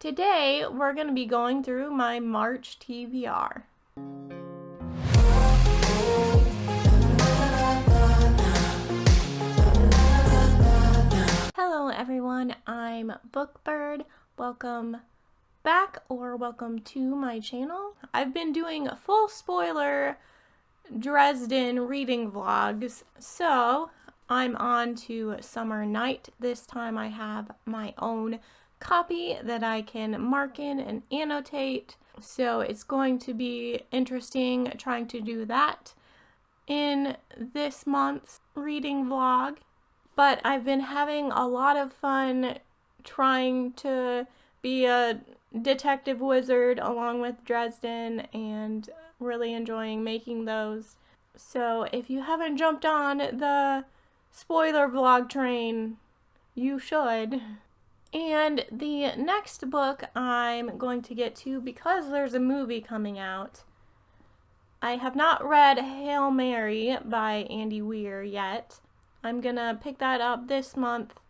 Today, we're going to be going through my March TBR. Hello everyone, I'm Bookbird. Welcome back or welcome to my channel. I've been doing full spoiler Dresden reading vlogs, so I'm on to Summer Night. This time I have my own copy that I can mark in and annotate, so it's going to be interesting trying to do that in this month's reading vlog. But I've been having a lot of fun trying to be a detective wizard along with Dresden and really enjoying making those. So if you haven't jumped on the spoiler vlog train, you should. And the next book I'm going to get to, because there's a movie coming out, I have not read Hail Mary by Andy Weir yet. I'm gonna pick that up this month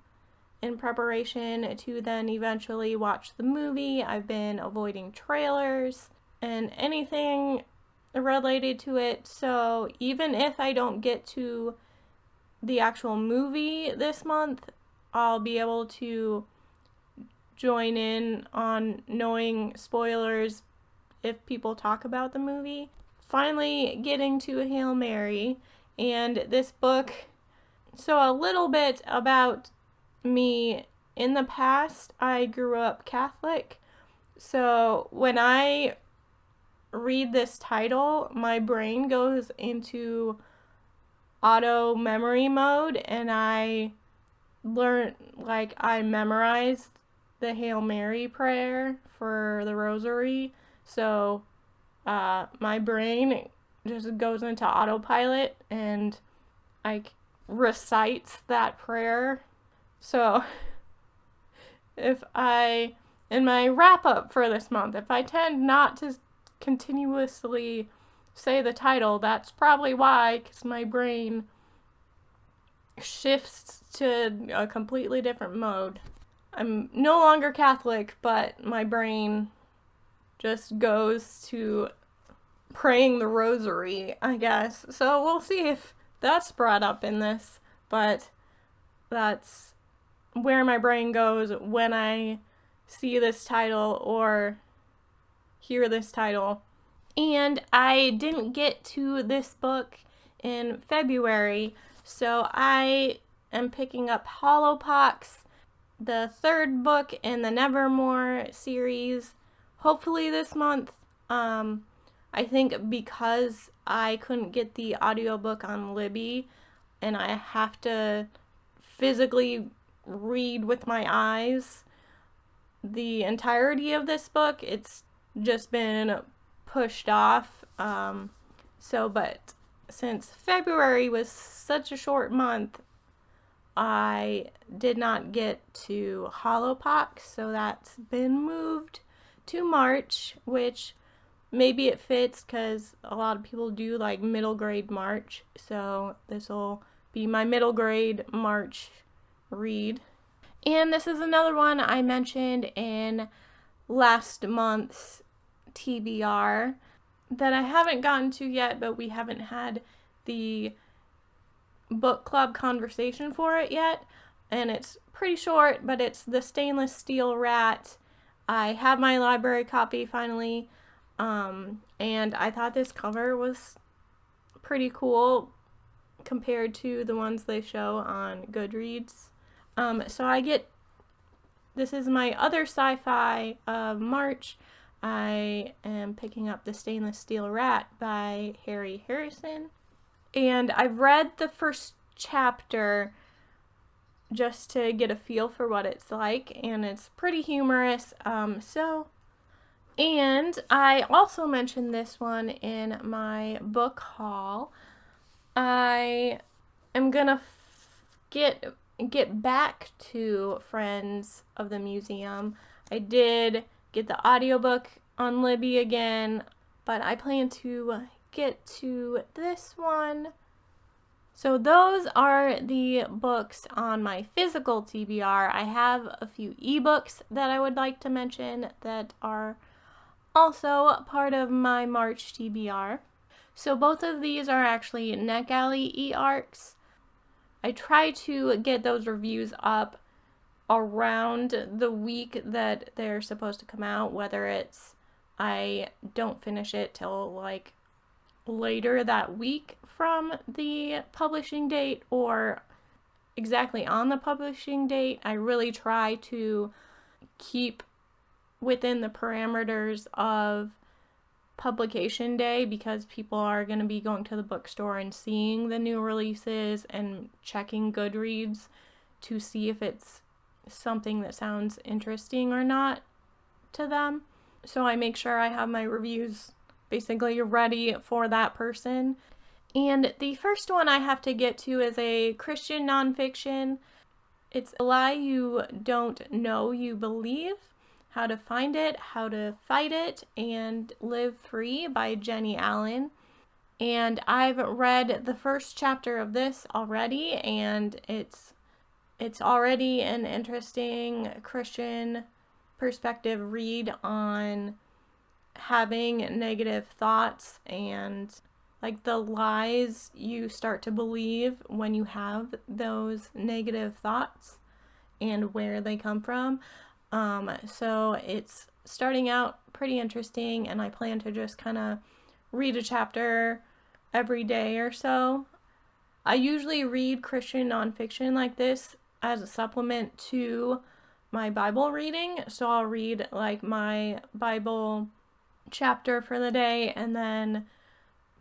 in preparation to then eventually watch the movie. I've been avoiding trailers and anything related to it, so even if I don't get to the actual movie this month, I'll be able to join in on knowing spoilers if people talk about the movie. Finally getting to Hail Mary and this book. So a little bit about me. In the past, I grew up Catholic, so when I read this title, my brain goes into auto memory mode and I memorized the Hail Mary prayer for the rosary, so my brain just goes into autopilot and recites that prayer. So in my wrap up for this month, if I tend not to continuously say the title, that's probably why, because my brain shifts to a completely different mode. I'm no longer Catholic, but my brain just goes to praying the rosary, I guess. So we'll see if that's brought up in this, but that's where my brain goes when I see this title or hear this title. And I didn't get to this book in February, so I am picking up Hollowpox, the third book in the Nevermore series, hopefully this month. I think because I couldn't get the audiobook on Libby and I have to physically read with my eyes the entirety of this book, it's just been pushed off. But since February was such a short month, I did not get to Hollowpox, so that's been moved to March, which maybe it fits because a lot of people do like middle grade March, so this will be my middle grade March read. And this is another one I mentioned in last month's TBR that I haven't gotten to yet, but we haven't had the book club conversation for it yet, and it's pretty short, but it's The Stainless Steel Rat. I have my library copy finally, and I thought this cover was pretty cool compared to the ones they show on Goodreads. This is my other sci-fi of March. I am picking up The Stainless Steel Rat by Harry Harrison. And I've read the first chapter just to get a feel for what it's like, and it's pretty humorous. And I also mentioned this one in my book haul. I am gonna get back to Friends of the Museum. I did get the audiobook on Libby again, but I plan to get to this one So those are the books on my physical TBR. I have a few ebooks that I would like to mention that are also part of my March TBR. So both of these are actually NetGalley e-arcs. I try to get those reviews up around the week that they're supposed to come out, whether it's I don't finish it till like later that week from the publishing date or exactly on the publishing date. I really try to keep within the parameters of publication day because people are going to be going to the bookstore and seeing the new releases and checking Goodreads to see if it's something that sounds interesting or not to them. So I make sure I have my reviews basically ready for that person. And the first one I have to get to is a Christian nonfiction. It's A Lie You Don't Know You Believe, How to Find It, How to Fight It, and Live Free by Jenny Allen. And I've read the first chapter of this already, and it's already an interesting Christian perspective read on having negative thoughts and like the lies you start to believe when you have those negative thoughts and where they come from. So it's starting out pretty interesting, and I plan to just kind of read a chapter every day or so. I usually read Christian nonfiction like this as a supplement to my Bible reading. So I'll read like my Bible chapter for the day and then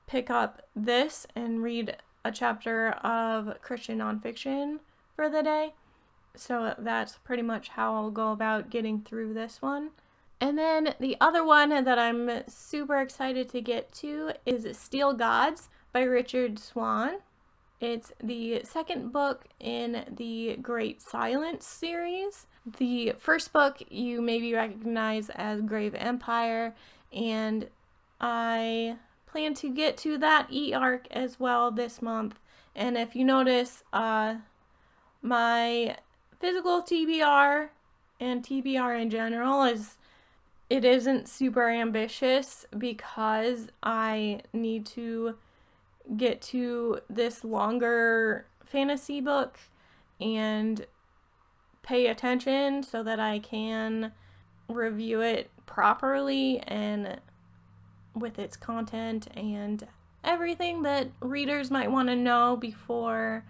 pick up this and read a chapter of Christian nonfiction for the day. So that's pretty much how I'll go about getting through this one. And then the other one that I'm super excited to get to is Steel Gods by Richard Swan. It's the second book in the Great Silence series. The first book you maybe recognize as Grave Empire, and I plan to get to that e-arc as well this month. And if you notice, my physical TBR and TBR in general it isn't super ambitious because I need to get to this longer fantasy book and pay attention so that I can review it properly and with its content and everything that readers might want to know before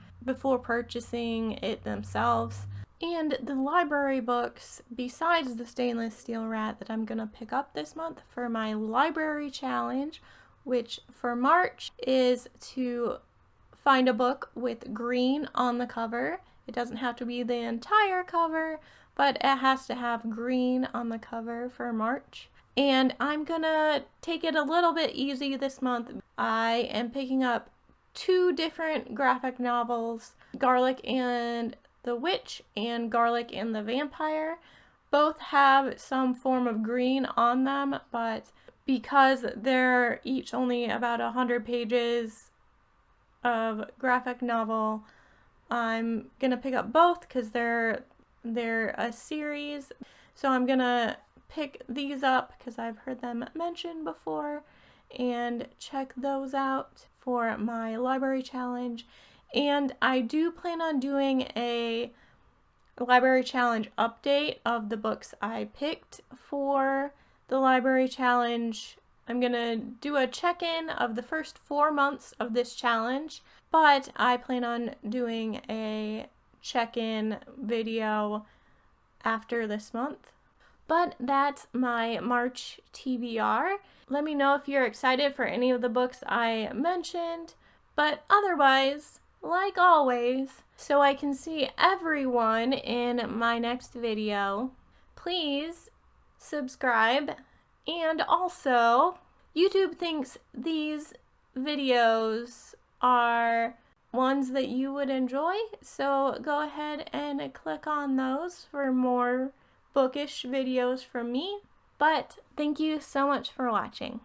purchasing it themselves. And the library books, besides the Stainless Steel Rat that I'm going to pick up this month for my library challenge, which for March is to find a book with green on the cover. It doesn't have to be the entire cover, but it has to have green on the cover for March. And I'm gonna take it a little bit easy this month. I am picking up 2 different graphic novels, Garlic and the Witch and Garlic and the Vampire. Both have some form of green on them, but because they're each only about 100 pages of graphic novel, I'm gonna pick up both because they're a series. So I'm gonna pick these up because I've heard them mentioned before and check those out for my library challenge. And I do plan on doing a library challenge update of the books I picked for the library challenge. I'm gonna do a check-in of the first 4 months of this challenge, but I plan on doing a check-in video after this month. But that's my March TBR. Let me know if you're excited for any of the books I mentioned. But otherwise, like always, so I can see everyone in my next video, please subscribe. And also, YouTube thinks these videos are ones that you would enjoy, so go ahead and click on those for more bookish videos from me. But thank you so much for watching.